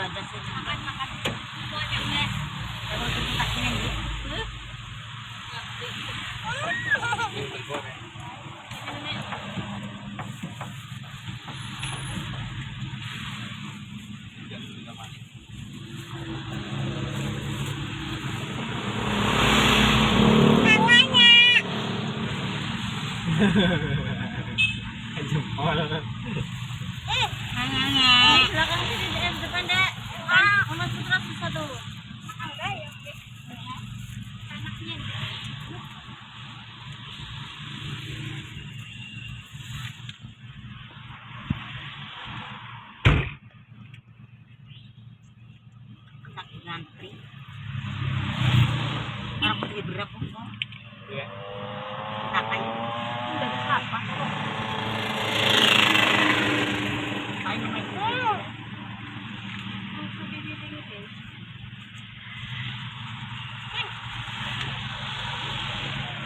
Makan makan. Semuanya guys. Kalau kita ini. Jempol. Belakang sini depan dek. Mama Sutra susah tuh. Anaknya. Anak ngantri.